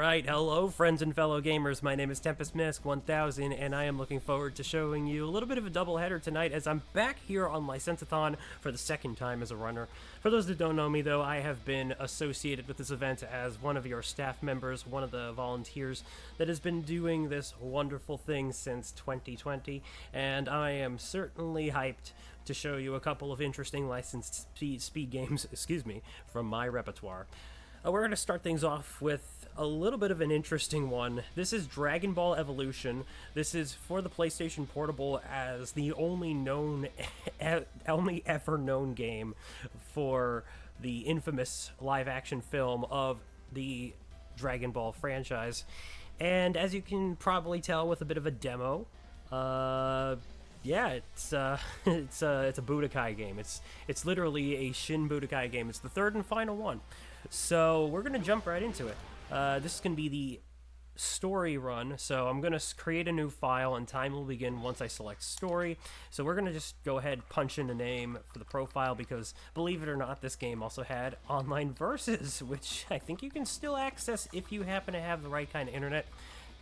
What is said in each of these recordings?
Alright, hello friends and fellow gamers, my name is tempestmask1000 and I am looking forward to showing you a little bit of a doubleheader tonight as I'm back here on License-a-thon for the second time as a runner. For those that don't know me though, I have been associated with this event as one of your staff members, one of the volunteers that has been doing this wonderful thing since 2020, and I am certainly hyped to show you a couple of interesting licensed speed games, from my repertoire. We're going to start things off with a little bit of an interesting one. This is Dragonball Evolution. This is for the PlayStation Portable as the only ever known game for the infamous live-action film of the Dragon Ball franchise. And as you can probably tell with a bit of a demo, yeah, it's a Budokai game. It's literally a Shin Budokai game. It's the third and final one. So we're gonna jump right into it. This is gonna be the story run. So I'm gonna create a new file, and time will begin once I select story. So we're gonna just go ahead, punch in a name for the profile, because believe it or not, this game also had online versus, which I think you can still access if you happen to have the right kind of internet,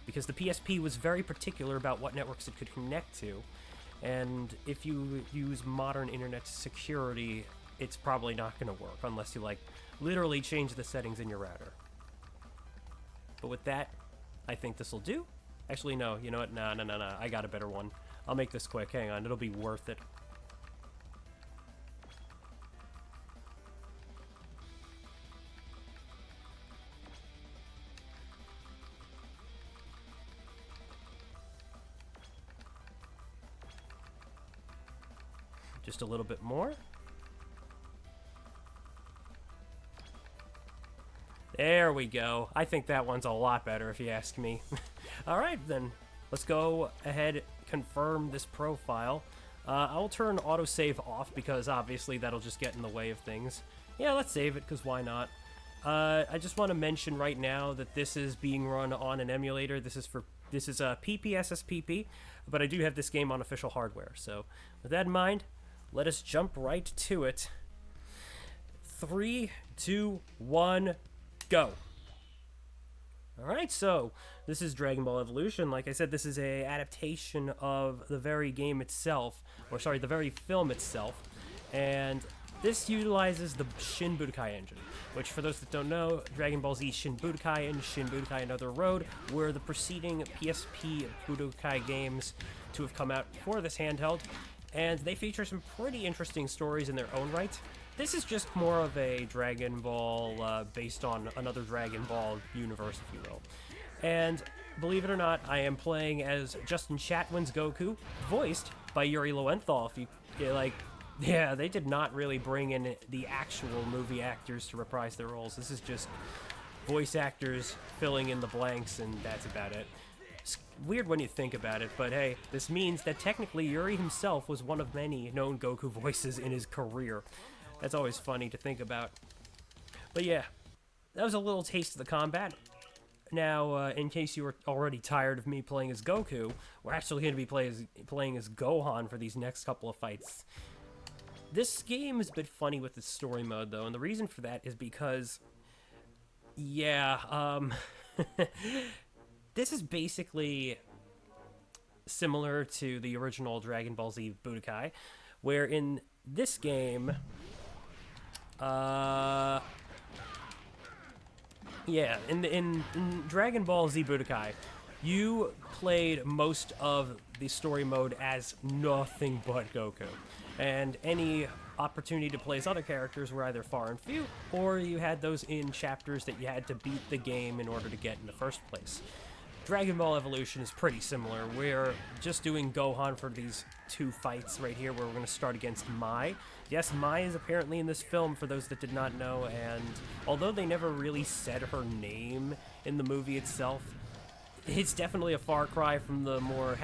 because the PSP was very particular about what networks it could connect to. And if you use modern internet security, it's probably not going to work unless you, literally change the settings in your router. But with that, I think this will do. Actually, no, you know what? No, I got a better one. I'll make this quick. Hang on, it'll be worth it. Just a little bit more. There we go. I think that one's a lot better if you ask me. Alright then, let's go ahead, confirm this profile. I'll turn autosave off because obviously that'll just get in the way of things. Yeah, let's save it because why not? I just want to mention right now that this is being run on an emulator. This is a PPSSPP, but I do have this game on official hardware. So with that in mind, let us jump right to it. 3, 2, 1, go. Alright, so this is Dragon Ball Evolution. Like I said, this is a adaptation of the very game itself, or sorry, the very film itself. And this utilizes the Shin Budokai engine, which for those that don't know, Dragon Ball Z Shin Budokai and Shin Budokai Another Road were the preceding PSP Budokai games to have come out for this handheld. And they feature some pretty interesting stories in their own right. This is just more of a Dragon Ball based on another Dragon Ball universe, if you will. And believe it or not, I am playing as Justin Chatwin's Goku, voiced by Yuri Lowenthal. If you yeah, they did not really bring in the actual movie actors to reprise their roles. This is just voice actors filling in the blanks, and that's about it. It's weird when you think about it, but hey, this means that technically Yuri himself was one of many known Goku voices in his career. That's always funny to think about. But yeah, that was a little taste of the combat. Now, in case you were already tired of me playing as Goku, we're actually going to be playing as Gohan for these next couple of fights. This game is a bit funny with its story mode, though, and the reason for that is because, yeah, this is basically similar to the original Dragon Ball Z Budokai, where in this game, yeah, in Dragon Ball Z Budokai, you played most of the story mode as nothing but Goku. And any opportunity to play as other characters were either far and few, or you had those in chapters that you had to beat the game in order to get in the first place. Dragon Ball Evolution is pretty similar. We're just doing Gohan for these two fights right here, where we're going to start against Mai. Yes, Mai is apparently in this film, for those that did not know, and although they never really said her name in the movie itself, it's definitely a far cry from the more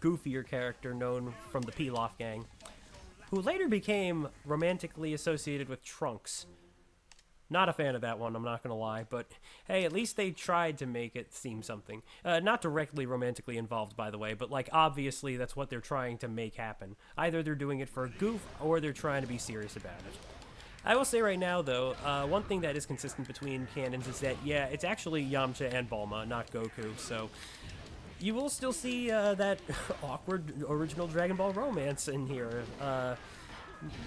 goofier character known from the Pilaf gang, who later became romantically associated with Trunks. Not a fan of that one, I'm not gonna lie, but hey, at least they tried to make it seem something. Not directly romantically involved, by the way, but obviously that's what they're trying to make happen. Either they're doing it for a goof, or they're trying to be serious about it. I will say right now, though, one thing that is consistent between canons is that, yeah, it's actually Yamcha and Bulma, not Goku, so you will still see that awkward original Dragon Ball romance in here.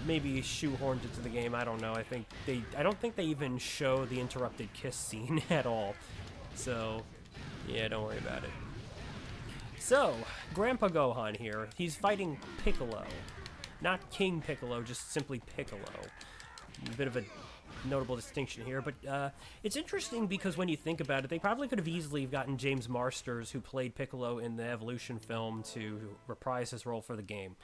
Maybe shoehorned into the game, I don't know. I don't think they even show the interrupted kiss scene at all. So, yeah, don't worry about it. So, Grandpa Gohan here, he's fighting Piccolo. Not King Piccolo, just simply Piccolo. A bit of a notable distinction here, but it's interesting because when you think about it, they probably could have easily gotten James Marsters, who played Piccolo in the Evolution film, to reprise his role for the game.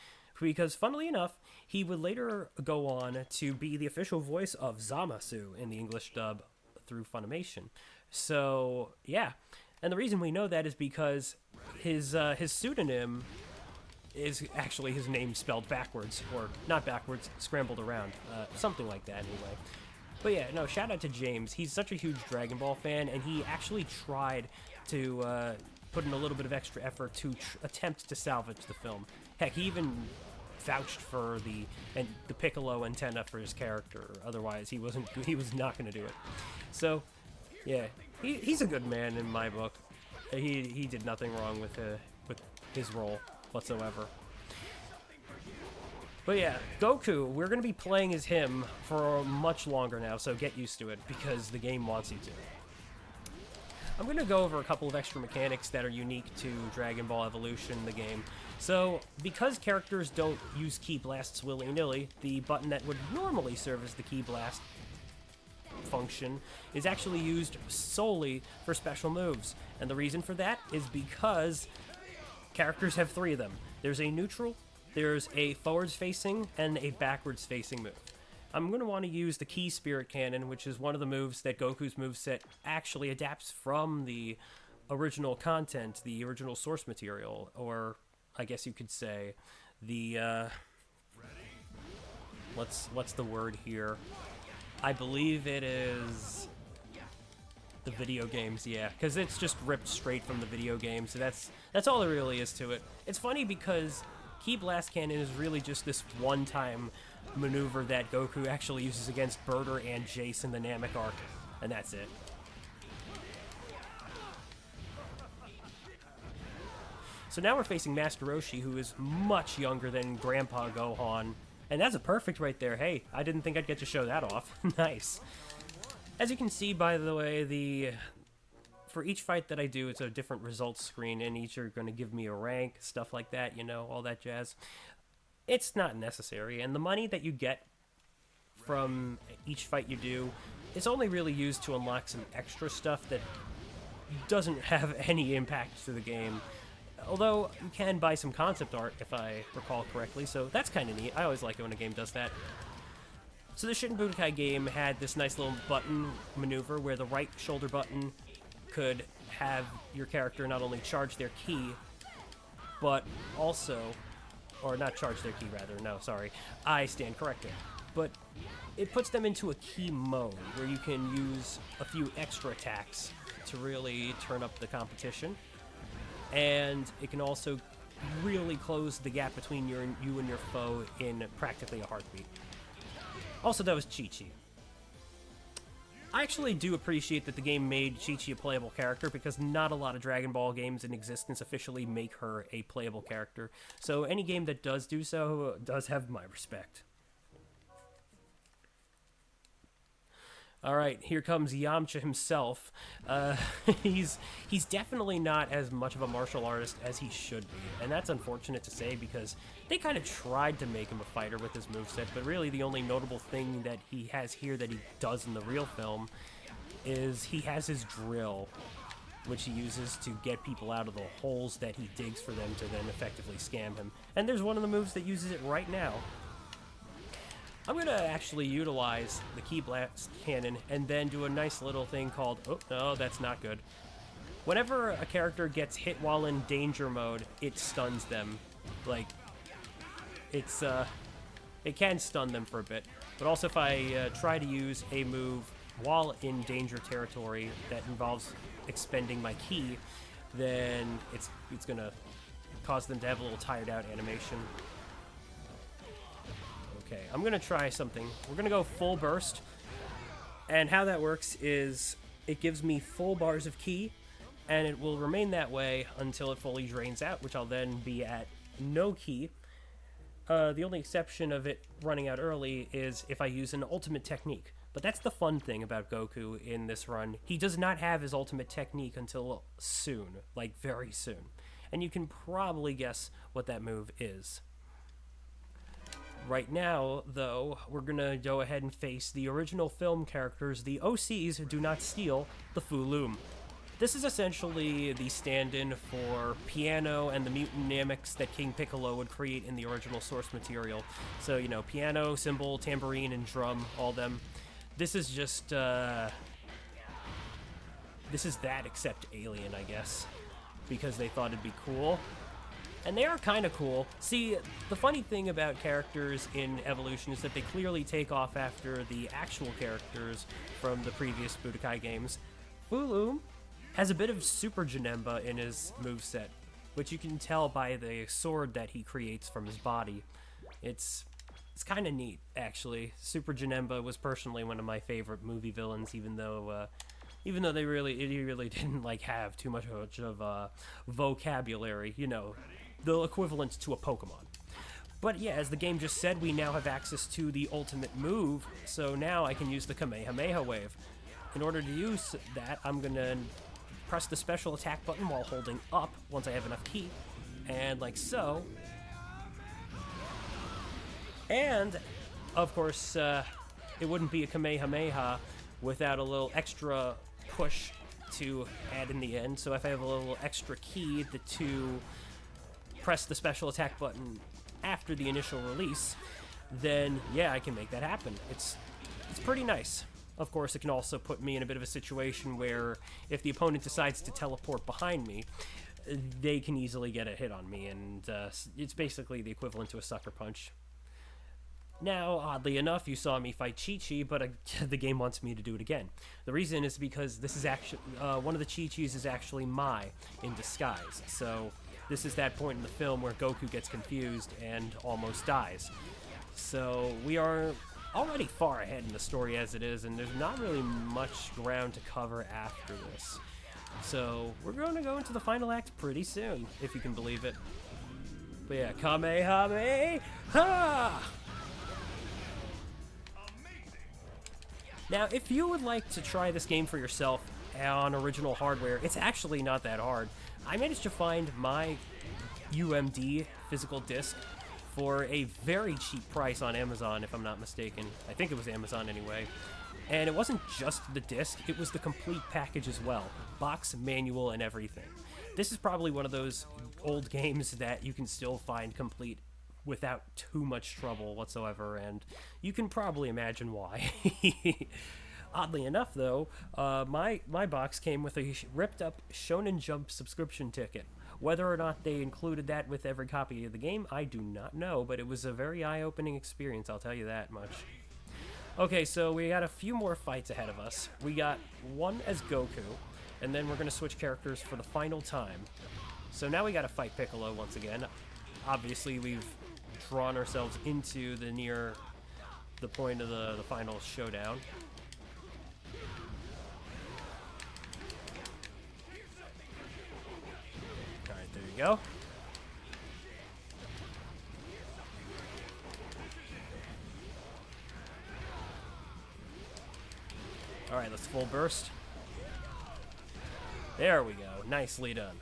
Because, funnily enough, he would later go on to be the official voice of Zamasu in the English dub through Funimation. So, yeah. And the reason we know that is because his pseudonym is actually his name spelled backwards, or not backwards, scrambled around. Something like that, anyway. But yeah, no, shout out to James. He's such a huge Dragon Ball fan, and he actually tried to put in a little bit of extra effort to attempt to salvage the film. Heck, he even vouched for the Piccolo antenna for his character. Otherwise, he was not going to do it. So, yeah, he's a good man in my book. He did nothing wrong with his role whatsoever. But yeah, Goku, we're going to be playing as him for much longer now, so get used to it, because the game wants you to. I'm going to go over a couple of extra mechanics that are unique to Dragon Ball Evolution, the game. So, because characters don't use Ki Blasts willy-nilly, the button that would normally serve as the Ki Blast function is actually used solely for special moves. And the reason for that is because characters have three of them. There's a neutral, there's a forwards-facing, and a backwards-facing move. I'm going to want to use the Ki Spirit Cannon, which is one of the moves that Goku's moveset actually adapts from the original content, the original source material, or I guess you could say the, what's the word here? I believe it is the video games, yeah, because it's just ripped straight from the video game, so that's all there really is to it. It's funny because Ki Blast Cannon is really just this one-time maneuver that Goku actually uses against Birder and Jace in the Namek arc, and that's it. So now we're facing Master Roshi, who is much younger than Grandpa Gohan, and that's a perfect right there. Hey, I didn't think I'd get to show that off. Nice. As you can see, by the way, for each fight that I do, it's a different results screen, and each are going to give me a rank, stuff like that, you know, all that jazz. It's not necessary, and the money that you get from each fight you do is only really used to unlock some extra stuff that doesn't have any impact to the game. Although, you can buy some concept art, if I recall correctly, so that's kind of neat. I always like it when a game does that. So the Shin Budokai game had this nice little button maneuver where the right shoulder button could have your character not only charge their ki, but also, or not charge their ki rather, no, sorry, I stand corrected, but it puts them into a ki mode where you can use a few extra attacks to really turn up the competition, and it can also really close the gap between you and your foe in practically a heartbeat. Also, that was Chi-Chi. I actually do appreciate that the game made Chi-Chi a playable character, because not a lot of Dragon Ball games in existence officially make her a playable character. So any game that does do so does have my respect. Alright, here comes Yamcha himself. He's definitely not as much of a martial artist as he should be, and that's unfortunate to say because they kind of tried to make him a fighter with his moveset, but really the only notable thing that he has here that he does in the real film is he has his drill, which he uses to get people out of the holes that he digs for them to then effectively scam him. And there's one of the moves that uses it right now. I'm going to actually utilize the Ki Blast Cannon and then do a nice little thing called, oh, no, that's not good. Whenever a character gets hit while in danger mode, it stuns them. Like, it can stun them for a bit. But also if I try to use a move while in danger territory that involves expending my ki, then it's going to cause them to have a little tired out animation. Okay, I'm going to try something. We're going to go full burst. And how that works is it gives me full bars of ki, and it will remain that way until it fully drains out, which I'll then be at no ki. The only exception of it running out early is if I use an ultimate technique. But that's the fun thing about Goku in this run. He does not have his ultimate technique until soon, like very soon. And you can probably guess what that move is. Right now, though, we're going to go ahead and face the original film characters, the OCs who do not steal, the Fu-Loom. This is essentially the stand-in for piano and the mutant mimics that King Piccolo would create in the original source material. So, you know, piano, cymbal, tambourine, and drum, all them. This is just, this is that except alien, I guess, because they thought it'd be cool. And they are kind of cool. See, the funny thing about characters in Evolution is that they clearly take off after the actual characters from the previous Budokai games. Fu-Loom has a bit of Super Janemba in his moveset, which you can tell by the sword that he creates from his body. It's kind of neat, actually. Super Janemba was personally one of my favorite movie villains, even though he really didn't like have too much of vocabulary, you know, the equivalent to a Pokemon. But yeah, as the game just said, we now have access to the ultimate move, so now I can use the Kamehameha Wave. In order to use that, I'm gonna press the special attack button while holding up once I have enough ki, and like so. And, of course, it wouldn't be a Kamehameha without a little extra push to add in the end, so if I have a little extra ki to press the special attack button after the initial release, then yeah, I can make that happen. It's pretty nice. Of course, it can also put me in a bit of a situation where if the opponent decides to teleport behind me, they can easily get a hit on me, and it's basically the equivalent to a sucker punch. Now, oddly enough, you saw me fight Chi-Chi, but the game wants me to do it again. The reason is because this is actually one of the Chi-Chis is actually Mai in disguise. So this is that point in the film where Goku gets confused and almost dies. So we are already far ahead in the story as it is, and there's not really much ground to cover after this. So we're going to go into the final act pretty soon, if you can believe it. But yeah, Kamehameha! Now, if you would like to try this game for yourself on original hardware, it's actually not that hard. I managed to find my UMD physical disc for a very cheap price on Amazon, if I'm not mistaken. I think it was Amazon anyway. And it wasn't just the disc, it was the complete package as well. Box, manual, and everything. This is probably one of those old games that you can still find complete without too much trouble whatsoever, and you can probably imagine why. Oddly enough, though, my box came with a ripped-up Shonen Jump subscription ticket. Whether or not they included that with every copy of the game, I do not know, but it was a very eye-opening experience, I'll tell you that much. Okay, so we got a few more fights ahead of us. We got one as Goku, and then we're going to switch characters for the final time. So now we got to fight Piccolo once again. Obviously, we've drawn ourselves into the point of the final showdown. Alright, there you go. Alright, let's full burst. There we go. Nicely done.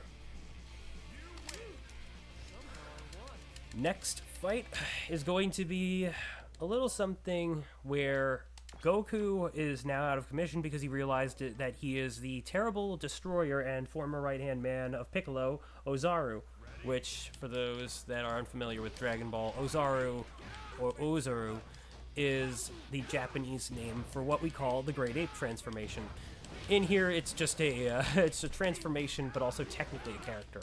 Next fight is going to be a little something where Goku is now out of commission because he realized that he is the terrible destroyer and former right-hand man of Piccolo, Ozaru, which, for those that are unfamiliar with Dragon Ball, Ozaru, or Ozaru, is the Japanese name for what we call the Great Ape transformation. In here, it's just it's a transformation, but also technically a character.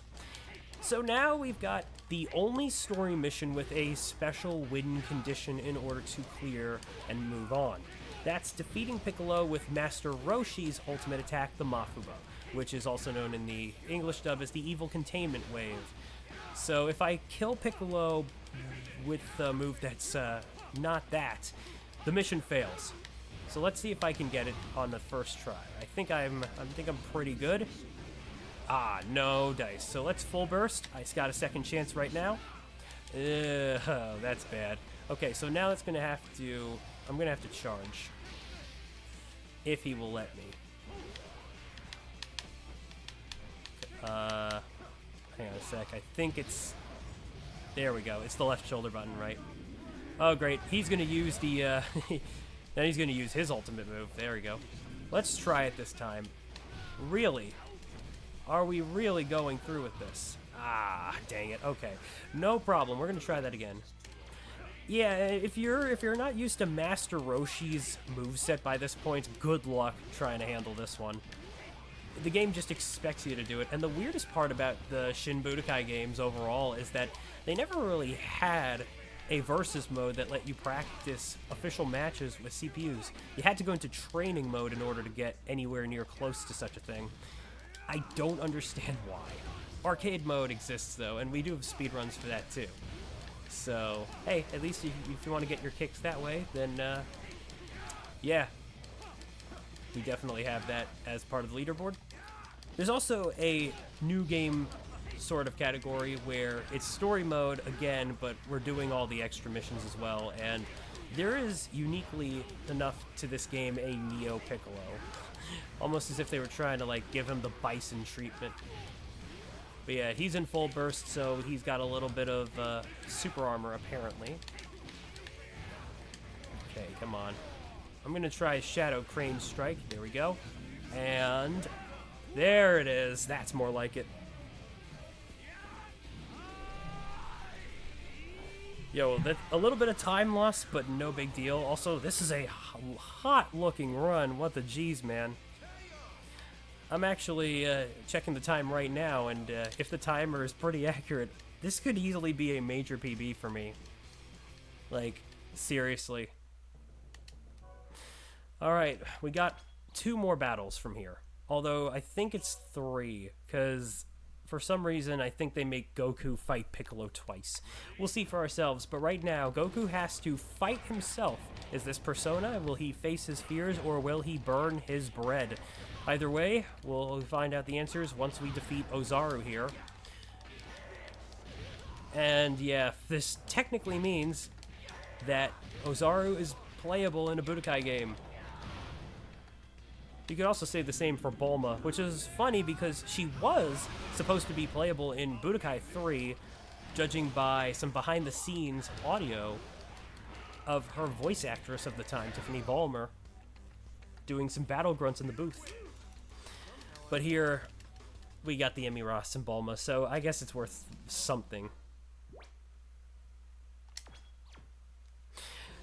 So now we've got the only story mission with a special win condition in order to clear and move on. That's defeating Piccolo with Master Roshi's ultimate attack, the Mafuba, which is also known in the English dub as the Evil Containment Wave. So if I kill Piccolo with the move that's not that. The mission fails. So let's see if I can get it on the first try. I think I'm pretty good. Ah, no dice. So let's full burst. I just got a second chance right now. Oh, that's bad. Okay, so now it's gonna have to. I'm gonna have to charge. If he will let me. Hang on a sec. I think it's. There we go. It's the left shoulder button, right? Oh, great. He's gonna use the. Then he's gonna use his ultimate move. There we go. Let's try it this time. Really? Are we really going through with this? Ah, dang it. Okay, no problem. We're gonna try that again. Yeah, if you're not used to Master Roshi's moveset by this point, good luck trying to handle this one. The game just expects you to do it, and the weirdest part about the Shin Budokai games overall is that they never really had a versus mode that let you practice official matches with CPUs. You had to go into training mode in order to get anywhere near close to such a thing. I don't understand why. Arcade mode exists though, and we do have speedruns for that too. So, hey, at least if you want to get your kicks that way, then, yeah. We definitely have that as part of the leaderboard. There's also a new game sort of category where it's story mode again, but we're doing all the extra missions as well, and there is uniquely enough to this game a Neo Piccolo. Almost as if they were trying to, like, give him the Bison treatment. But yeah, he's in full burst, so he's got a little bit of super armor, apparently. Okay, come on. I'm going to try Shadow Crane Strike. There we go. And there it is. That's more like it. Yo, that's a little bit of time loss, but no big deal. Also, this is a hot-looking run. What the jeez, man. I'm actually checking the time right now, and if the timer is pretty accurate, this could easily be a major PB for me. Like, seriously. Alright, we got 2 more battles from here. Although, I think it's 3, because for some reason, I think they make Goku fight Piccolo twice. We'll see for ourselves, but right now, Goku has to fight himself. Is this Persona? Will he face his fears, or will he burn his bread? Either way, we'll find out the answers once we defeat Ozaru here. And yeah, this technically means that Ozaru is playable in a Budokai game. You could also say the same for Bulma, which is funny because she was supposed to be playable in Budokai 3, judging by some behind-the-scenes audio of her voice actress of the time, Tiffany Ballmer, doing some battle grunts in the booth. But here, we got the Emmy Ross and Bulma, so I guess it's worth something.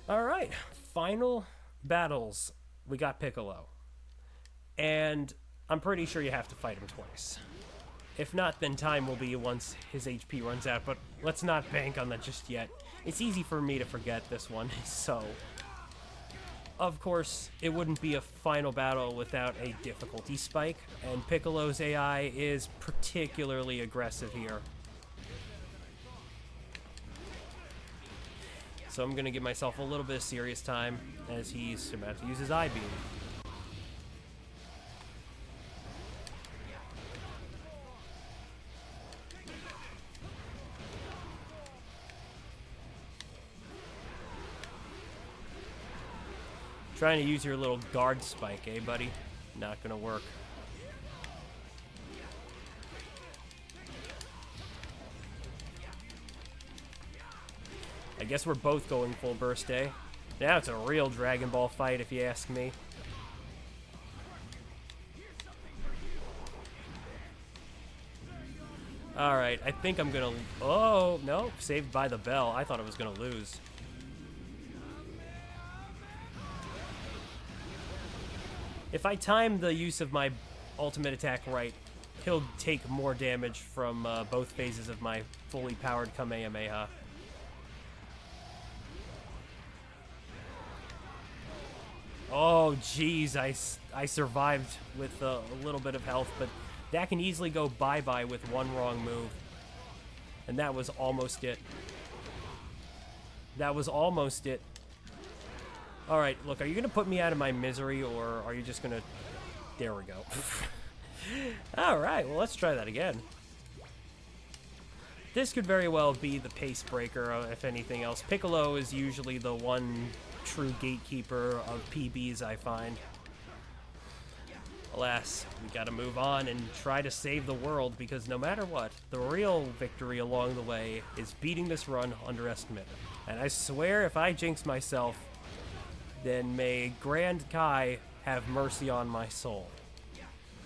Alright, final battles. We got Piccolo. And I'm pretty sure you have to fight him twice. If not, then time will be once his HP runs out, but let's not bank on that just yet. It's easy for me to forget this one, so... Of course, it wouldn't be a final battle without a difficulty spike, and Piccolo's AI is particularly aggressive here. So I'm going to give myself a little bit of serious time as he's about to use his I-beam. Trying to use your little guard spike, eh, buddy? Not gonna work. I guess we're both going full burst, eh? Now it's a real Dragon Ball fight, if you ask me. Alright, I think I'm gonna... Oh, no, saved by the bell. I thought I was gonna lose. If I time the use of my ultimate attack right, he'll take more damage from both phases of my fully powered Kamehameha. Oh, jeez, I survived with a little bit of health, but that can easily go bye-bye with one wrong move. And that was almost it. That was almost it. Alright, look, are you gonna put me out of my misery, or are you just gonna... There we go. Alright, well, let's try that again. This could very well be the pace breaker, if anything else. Piccolo is usually the one true gatekeeper of PBs, I find. Alas, we gotta move on and try to save the world, because no matter what, the real victory along the way is beating this run underestimated. And I swear, if I jinx myself, then may Grand Kai have mercy on my soul.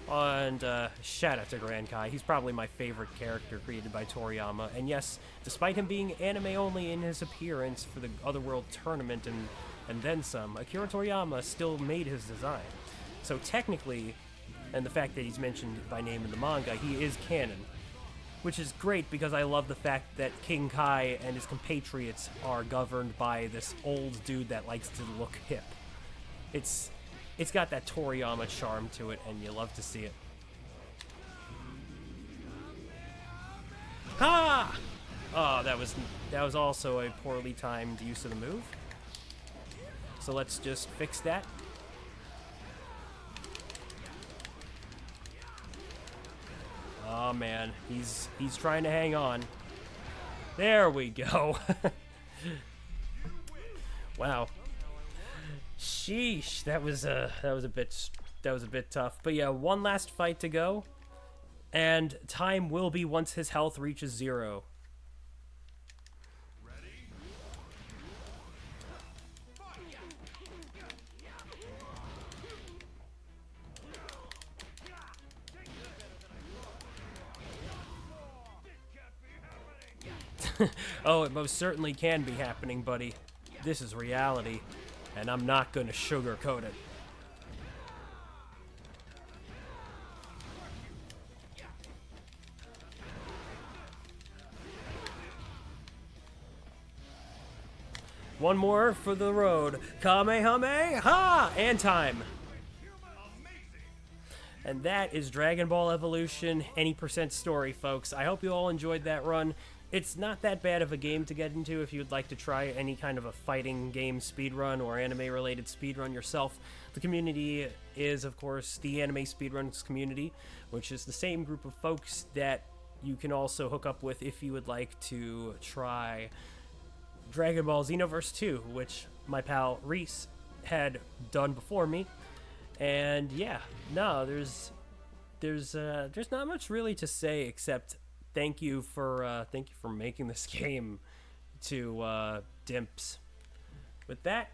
And shout out to Grand Kai. He's probably my favorite character created by Toriyama. And yes, despite him being anime only in his appearance for the Otherworld tournament and then some, Akira Toriyama still made his design. So technically, and the fact that he's mentioned by name in the manga, he is canon. Which is great because I love the fact that King Kai and his compatriots are governed by this old dude that likes to look hip. It's got that Toriyama charm to it, and you love to see it. Ha! Oh, that was also a poorly timed use of the move. So let's just fix that. Oh man, he's trying to hang on. There we go. Wow. Sheesh, that was a bit tough. But yeah, one last fight to go, and time will be once his health reaches 0. Oh, it most certainly can be happening, buddy. This is reality, and I'm not gonna sugarcoat it. One more for the road. Kamehameha! And time. And that is Dragon Ball Evolution, any % story, folks. I hope you all enjoyed that run. It's not that bad of a game to get into if you'd like to try any kind of a fighting game speedrun or anime-related speedrun yourself. The community is, of course, the Anime Speedruns community, which is the same group of folks that you can also hook up with if you would like to try Dragon Ball Xenoverse 2, which my pal Reese had done before me. And yeah, no, there's not much really to say except thank you for making this game to Dimps. With that,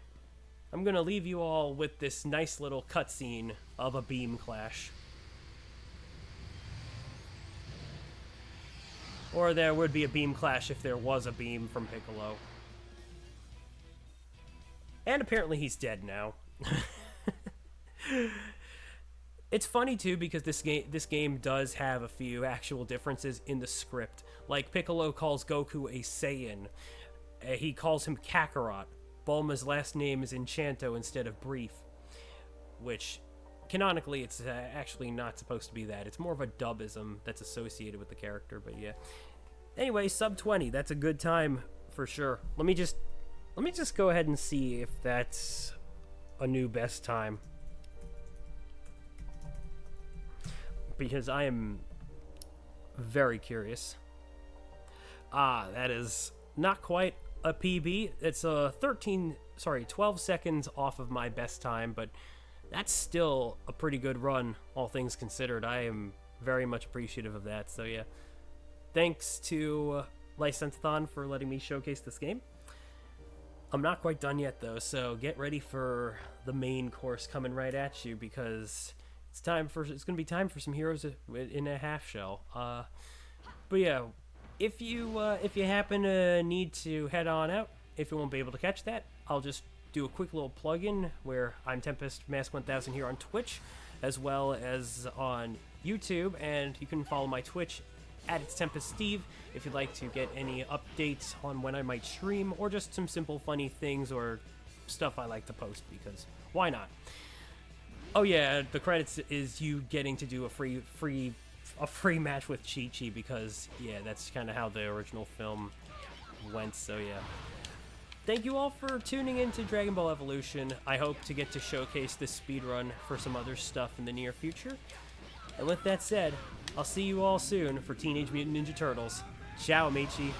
I'm gonna leave you all with this nice little cutscene of a beam clash. Or there would be a beam clash if there was a beam from Piccolo. And apparently he's dead now. It's funny too because this game does have a few actual differences in the script. Like Piccolo calls Goku a Saiyan. He calls him Kakarot. Bulma's last name is Enchanto instead of Brief, which canonically it's actually not supposed to be that. It's more of a dubism that's associated with the character. But yeah. Anyway, sub 20. That's a good time for sure. Let me just go ahead and see if that's a new best time, because I am very curious. That is not quite a PB. It's 12 seconds off of my best time, but that's still a pretty good run, all things considered. I am very much appreciative of that. So yeah, thanks to Lysenthon for letting me showcase this game. I'm not quite done yet though, so get ready for the main course coming right at you, because it's gonna be time for some heroes in a half shell. But yeah, if you happen to need to head on out, if you won't be able to catch that, I'll just do a quick little plug-in where I'm tempestmask1000 here on Twitch, as well as on YouTube, and you can follow my Twitch at It's Tempest Steve if you'd like to get any updates on when I might stream, or just some simple funny things or stuff I like to post, because why not? Oh yeah, the credits is you getting to do a free match with Chi-Chi, because yeah, that's kind of how the original film went. So yeah, thank you all for tuning in to Dragon Ball Evolution. I hope to get to showcase this speedrun for some other stuff in the near future. And with that said, I'll see you all soon for Teenage Mutant Ninja Turtles. Ciao, amici.